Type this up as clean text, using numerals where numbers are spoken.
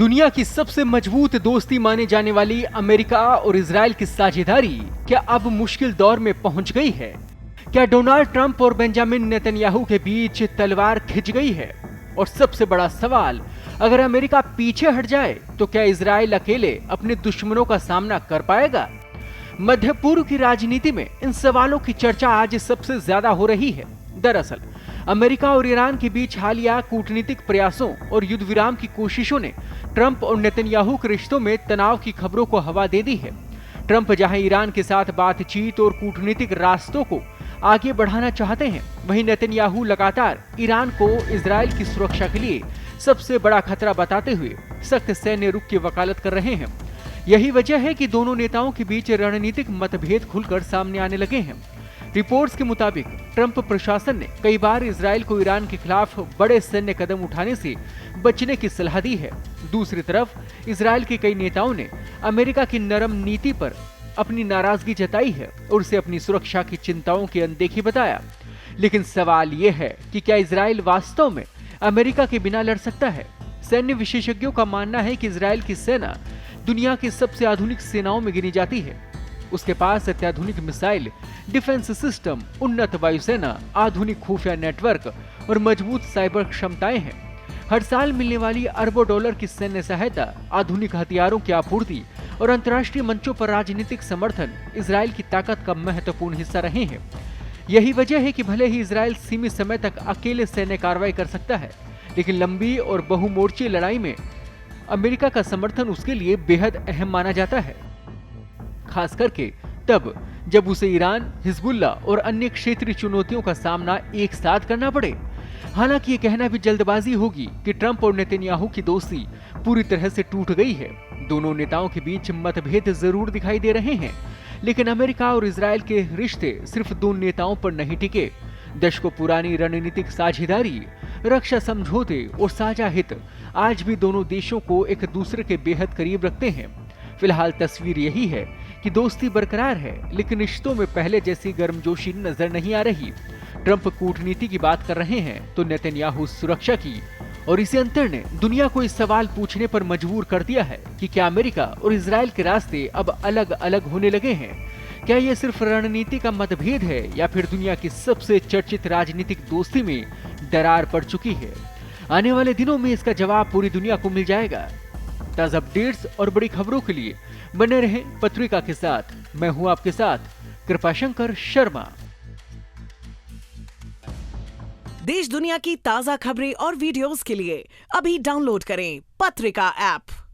दुनिया की सबसे मजबूत दोस्ती माने जाने वाली अमेरिका और इजराइल की साझेदारी क्या अब मुश्किल दौर में पहुंच गई है? क्या डोनाल्ड ट्रंप और बेंजामिन नेतन्याहू के बीच तलवार खिंच गई है? और सबसे बड़ा सवाल, अगर अमेरिका पीछे हट जाए तो क्या इजराइल अकेले अपने दुश्मनों का सामना कर पाएगा? मध्य पूर्व की राजनीति में इन सवालों की चर्चा आज सबसे ज्यादा हो रही है। दरअसल अमेरिका और ईरान के बीच हालिया कूटनीतिक प्रयासों और युद्ध विराम की कोशिशों ने ट्रंप और नेतन्याहू के रिश्तों में तनाव की खबरों को हवा दे दी है। ट्रंप जहां ईरान के साथ बातचीत और कूटनीतिक रास्तों को आगे बढ़ाना चाहते हैं, वहीं नेतन्याहू लगातार ईरान को इजराइल की सुरक्षा के लिए सबसे बड़ा खतरा बताते हुए सख्त सैन्य रुख की वकालत कर रहे हैं। यही वजह है कि दोनों नेताओं के बीच रणनीतिक मतभेद खुलकर सामने आने लगे हैं। रिपोर्ट्स के मुताबिक ट्रंप प्रशासन ने कई बार इजराइल को ईरान के खिलाफ बड़े सैन्य कदम उठाने से बचने की सलाह दी है। दूसरी तरफ इजराइल के कई नेताओं ने अमेरिका की नरम नीति पर अपनी नाराजगी जताई है और उसे अपनी सुरक्षा की चिंताओं की अनदेखी बताया। लेकिन सवाल यह है कि क्या इजराइल वास्तव में अमेरिका के बिना लड़ सकता है? सैन्य विशेषज्ञों का मानना है कि इजराइल की सेना दुनिया की सबसे आधुनिक सेनाओं में गिनी जाती है। उसके पास अत्याधुनिक मिसाइल डिफेंस सिस्टम, उन्नत वायुसेना, आधुनिक खुफिया नेटवर्क और मजबूत साइबर क्षमताएं हैं। हर साल मिलने वाली अरबों डॉलर की सैन्य सहायता, आधुनिक हथियारों की आपूर्ति और अंतर्राष्ट्रीय मंचों पर राजनीतिक समर्थन इजराइल की ताकत का महत्वपूर्ण हिस्सा रहे हैं। यही वजह है कि भले ही इजराइल सीमित समय तक अकेले सैन्य कार्रवाई कर सकता है, लेकिन लंबी और बहुमोर्चीय लड़ाई में अमेरिका का समर्थन उसके लिए बेहद अहम माना जाता है, खास करके तब जब उसे ईरान, हिजबुल्ला और अन्य क्षेत्रीय चुनौतियों का सामना एक साथ करना पड़े। हालांकि ये कहना भी जल्दबाजी होगी कि ट्रंप और नेतन्याहू की दोस्ती पूरी तरह से टूट गई है। दोनों नेताओं के बीच मतभेद जरूर दिखाई दे रहे हैं, लेकिन अमेरिका और इजराइल के रिश्ते सिर्फ दो नेताओं पर नहीं टिके। दशकों पुरानी रणनीतिक साझेदारी, रक्षा समझौते और साझा हित आज भी दोनों देशों को एक दूसरे के बेहद करीब रखते हैं। फिलहाल तस्वीर यही है कि दोस्ती बरकरार है, लेकिन रिश्तों में पहले जैसी गर्मजोशी नजर नहीं आ रही। ट्रंप कूटनीति की बात कर रहे हैं तो नेतन्याहू सुरक्षा की, और इसी अंतर ने दुनिया को इस सवाल पूछने पर मजबूर कर दिया है कि क्या अमेरिका और इजराइल के रास्ते अब अलग अलग होने लगे हैं? क्या ये सिर्फ रणनीति का मतभेद है या फिर दुनिया की सबसे चर्चित राजनीतिक दोस्ती में दरार पड़ चुकी है? आने वाले दिनों में इसका जवाब पूरी दुनिया को मिल जाएगा। ताजा अपडेट्स और बड़ी खबरों के लिए बने रहें पत्रिका के साथ। मैं हूं आपके साथ कृपाशंकर शर्मा। देश दुनिया की ताजा खबरें और वीडियोस के लिए अभी डाउनलोड करें पत्रिका ऐप।